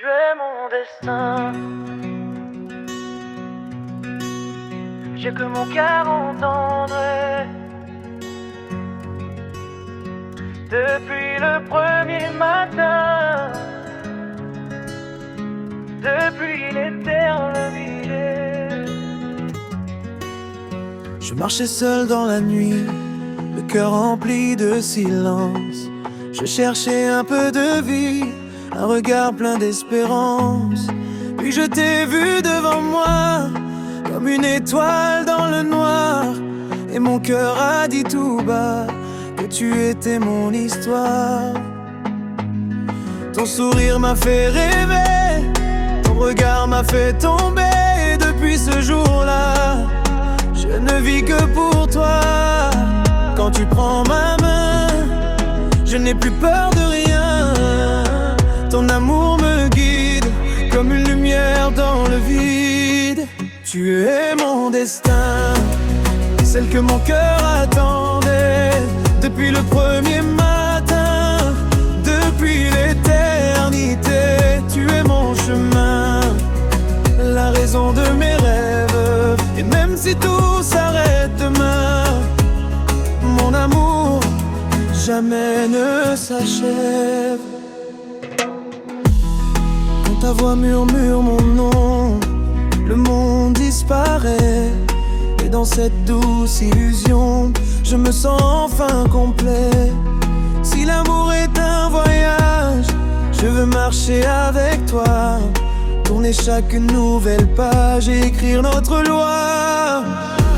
Tu es mon destin. J'ai que mon cœur entendrait. Depuis le premier matin, depuis l'éternité. Je marchais seul dans la nuit, le cœur rempli de silence. Je cherchais un peu de vie, un regard plein d'espérance. Puis je t'ai vu devant moi, comme une étoile dans le noir. Et mon cœur a dit tout bas que tu étais mon histoire. Ton sourire m'a fait rêver, ton regard m'a fait tomber. Et depuis ce jour-là, je ne vis que pour toi. Quand tu prends ma main, je n'ai plus peur de rien. Ton amour me guide comme une lumière dans le vide. Tu es mon destin, celle que mon cœur attendait. Depuis le premier matin, depuis l'éternité. Tu es mon chemin, la raison de mes rêves. Et même si tout s'arrête demain, mon amour jamais ne s'achève. Quand ta voix murmure mon nom, le monde disparaît. Et dans cette douce illusion, je me sens enfin complet. Si l'amour est un voyage, je veux marcher avec toi, tourner chaque nouvelle page et écrire notre loi.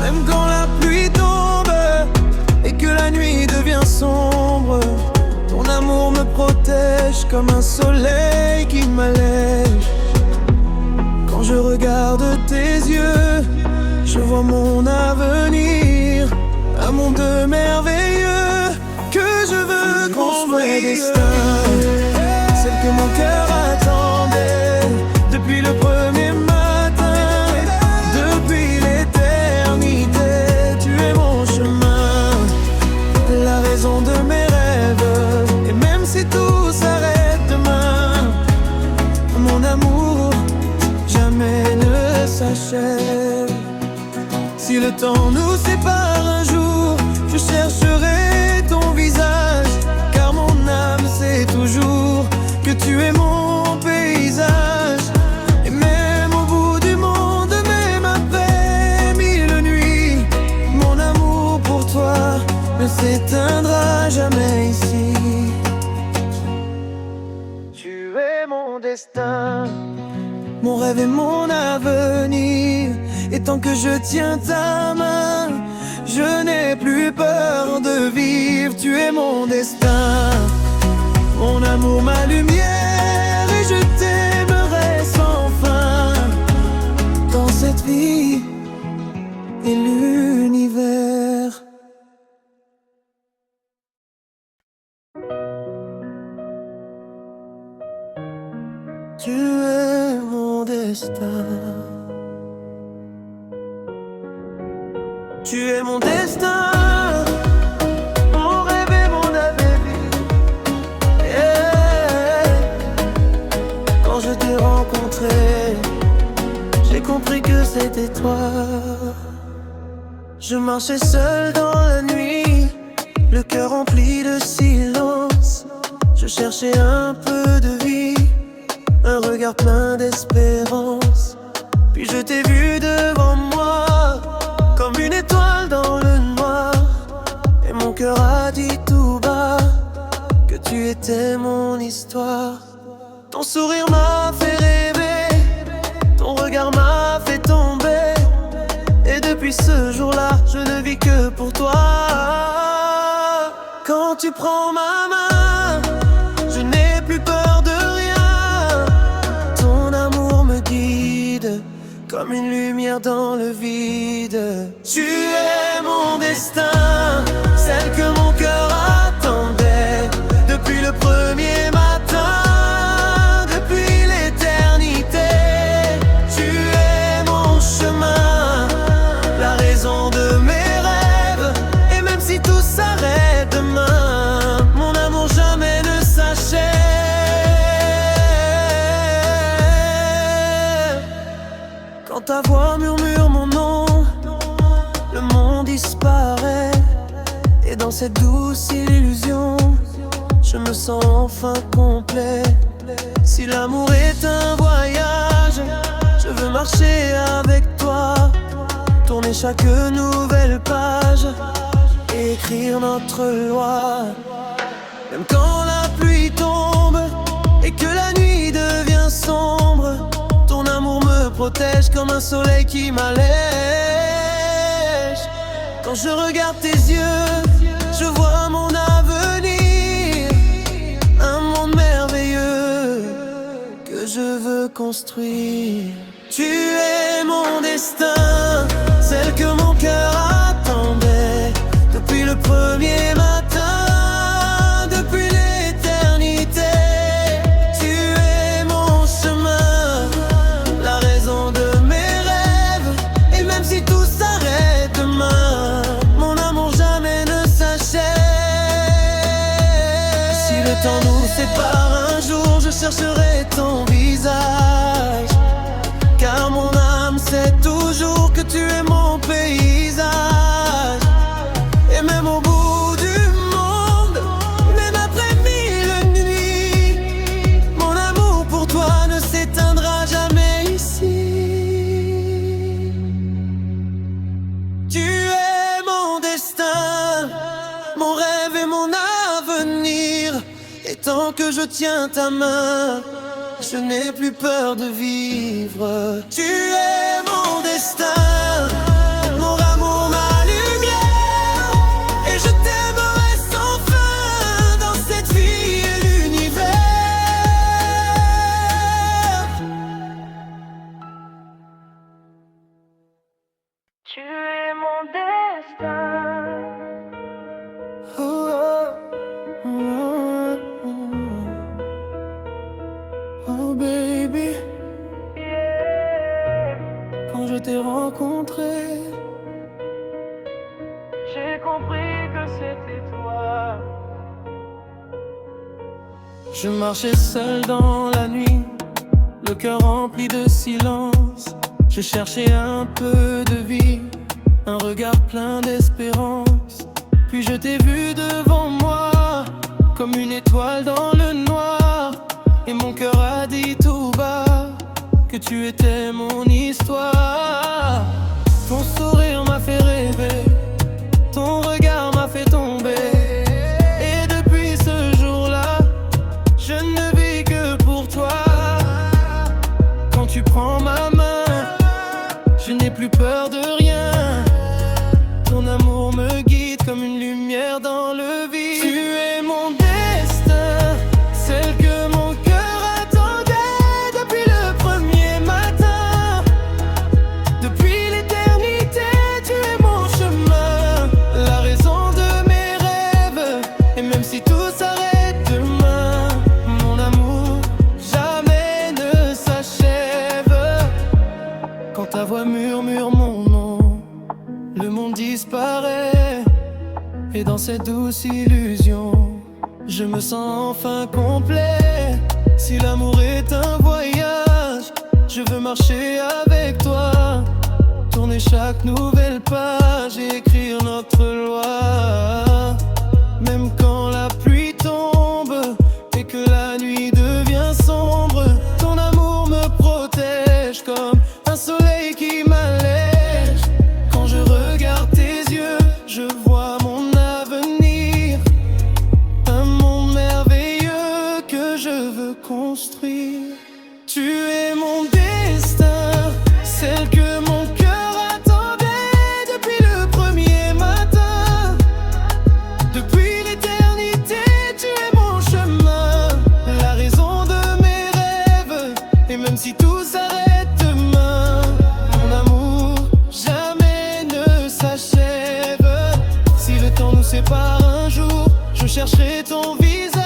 Même quand la pluie tombe et que la nuit devient sombre, ton amour me protège comme un soleil qui m'allège. Quand je regarde tes yeux, je vois mon avenir, un monde merveilleux que je veux construire. Destin, celle que mon cœur attendait depuis le premier matin, depuis l'éternité. Tu es mon chemin, la raison de mes rêves. Et même si tout s'arrête demain, mon amour jamais ne s'achève. Si le temps nous sépare un jour, je chercherai ton visage, car mon âme sait toujours que tu es mon paysage. Et même au bout du monde, même après 1000 nuits, mon amour pour toi ne s'éteindra jamais ici. Tu es mon destin, mon rêve et mon avenir. Et tant que je tiens ta main, je n'ai plus peur de vivre. Tu es mon destin, mon amour, ma lumière. Et je t'aimerai sans fin dans cette vie et l'univers. Tu es mon destin. Tu es mon destin, mon rêve et mon avenir. Yeah. Quand je t'ai rencontré, j'ai compris que c'était toi. Je marchais seul dans la nuit, le cœur rempli de silence. Je cherchais un peu de vie, un regard plein d'espérance. Puis je t'ai vu devant moi, comme une étoile dans le noir. Et mon cœur a dit tout bas que tu étais mon histoire. Ton sourire m'a fait rêver, ton regard m'a fait tomber. Et depuis ce jour-là, je ne vis que pour toi. Quand tu prends ma main, je n'ai plus peur de rien. Ton amour me guide comme une lumière dans le vide. Tu es mon destin, celle que mon cœur attendait depuis le premier matin, depuis l'éternité. Tu es mon chemin, la raison de mes rêves. Et même si tout s'arrête demain, mon amour ta voix murmure mon nom, le monde disparaît. Et dans cette douce illusion, je me sens enfin complet. Si l'amour est un voyage, je veux marcher avec toi, tourner chaque nouvelle page et écrire notre loi. Même quand la pluie tombe et que la nuit devient sombre, ton amour me protège comme un soleil qui m'allège. Quand je regarde tes yeux, je vois mon avenir, un monde merveilleux que je veux construire. Tu es mon destin, celle que mon cœur attendait depuis le premier matin, depuis l'éternité. Tu es mon chemin, la raison de mes rêves. Et même si tout s'arrête demain, mon amour jamais ne s'achève. Si le temps nous sépare un jour, je chercherai ton visage, car mon âme sait toujours que tu es mon paysage. Et même au bout du monde, même après 1000 nuits, mon amour pour toi ne s'éteindra jamais ici. Tu es mon destin, mon rêve et mon avenir. Et tant que je tiens ta main, je n'ai plus peur de vivre. Tu es mon destin, mon amour, ma lumière. Et je t'aimerai sans fin dans cette vie et l'univers. Tu es mon destin. Oh, oh, oh, oh, baby. Yeah. Quand je t'ai rencontré, J'ai compris que c'était toi. je marchais seul dans la nuit, le cœur rempli de silence. Je cherchais un peu de vie, un regard plein d'espérance. Puis je t'ai vu devant moi, comme une étoile dans le noir. Et mon cœur a dit tout bas que tu étais mon histoire. Ton sourire m'a fait rêver, ton regard m'a fait tomber. Et depuis ce jour-là, je ne vis que pour toi. Quand tu prends ma main, je n'ai plus peur de rien. Ton amour me guide comme une lumière dans le vide. Tu es mon destin, celle que mon cœur attendait depuis le premier matin. Depuis l'éternité, tu es mon chemin, la raison de mes rêves. Et même si tout s'arrête demain, mon amour jamais ne s'achève. Quand ta voix murmure mon nom, le monde disparaît. Et dans cette douce illusion, je me sens enfin complet. Si l'amour est un voyage, je veux marcher avec toi, tourner chaque nouvelle page et écrire notre loi. Même quand la pluie tombe et que la nuit devient sombre, ton amour me protège comme un soleil qui m'allège. Quand je regarde tes yeux, je vois mon avenir, un monde merveilleux que je veux construire. Tu es mon destin, celle que mon cœur attendait depuis le premier matin. Depuis l'éternité, tu es mon chemin, la raison de mes rêves. Et même si tout s'arrête demain, mon amour jamais ne s'achève. Si le temps nous sépare un jour, je chercherai ton visage,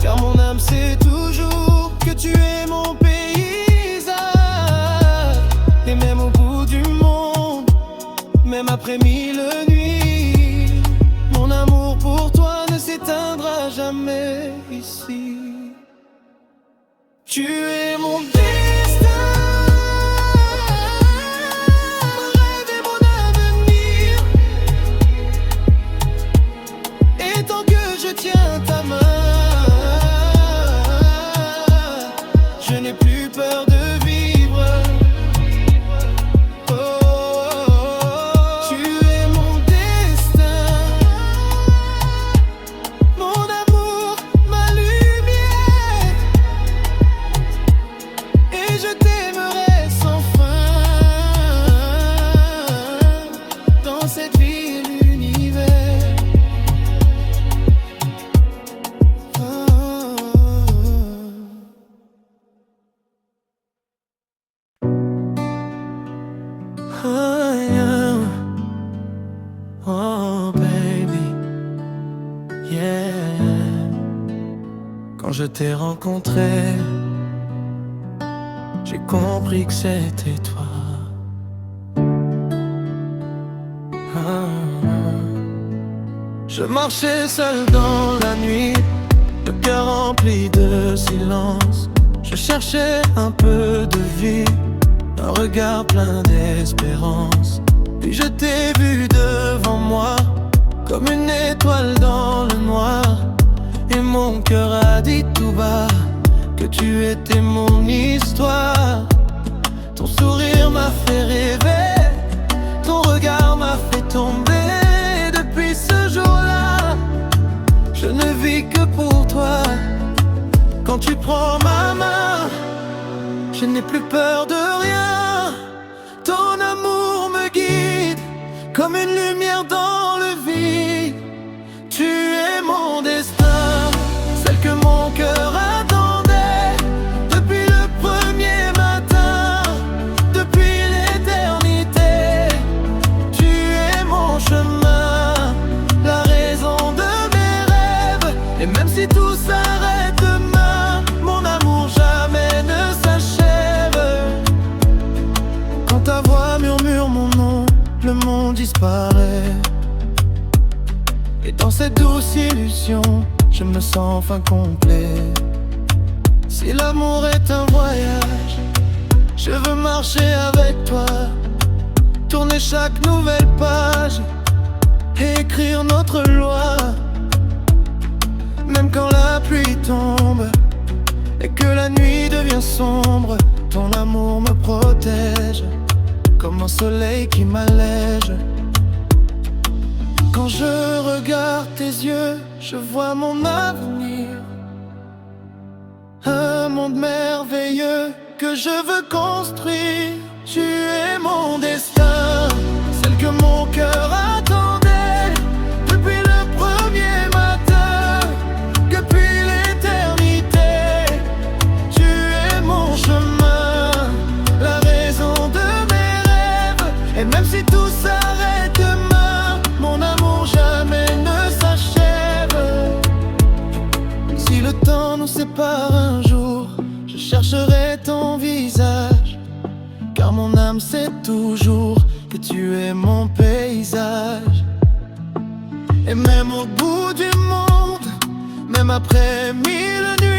car mon âme sait toujours que tu es mon paysage. Et même au bout du monde, même après 1000 nuits, mon amour pour toi ne s'éteindra jamais ici. Tu es mon destin. je t'ai rencontré, j'ai compris que c'était toi. Je marchais seul dans la nuit, le cœur rempli de silence. Je cherchais un peu de vie, un regard plein d'espérance. Puis je t'ai vu devant moi, comme une étoile dans le noir. Et mon cœur a dit tout bas que tu étais mon histoire. Ton sourire m'a fait rêver, ton regard m'a fait tomber. Depuis ce jour-là, je ne vis que pour toi. Quand tu prends ma main, je n'ai plus peur de rien. Ton amour me guide comme une lumière dans le vide. Tu es mon destin, celle que mon cœur attendait depuis le premier matin, depuis l'éternité. Tu es mon chemin, la raison de mes rêves. Et même si tout s'arrête demain, mon amour jamais ne s'achève. Quand ta voix murmure mon nom, le monde disparaît. Et dans cette douce illusion, je me sens enfin complet. Si l'amour est un voyage, je veux marcher avec toi, tourner chaque nouvelle page, écrire notre loi. Même quand la pluie tombe et que la nuit devient sombre, ton amour me protège comme un soleil qui m'allège. Quand je regarde tes yeux, je vois mon avenir, un monde merveilleux que je veux construire. Tu es mon destin, celle que mon cœur attendait depuis le premier matin, depuis l'éternité. Tu es mon chemin, la raison de mes rêves. Et même si tout s'arrête demain, mon amour jamais ne s'achève. Si le temps nous sépare un jour, je chercherai ton visage, car mon âme sait toujours que tu es mon paysage. Et même au bout du monde, même après 1000 nuits,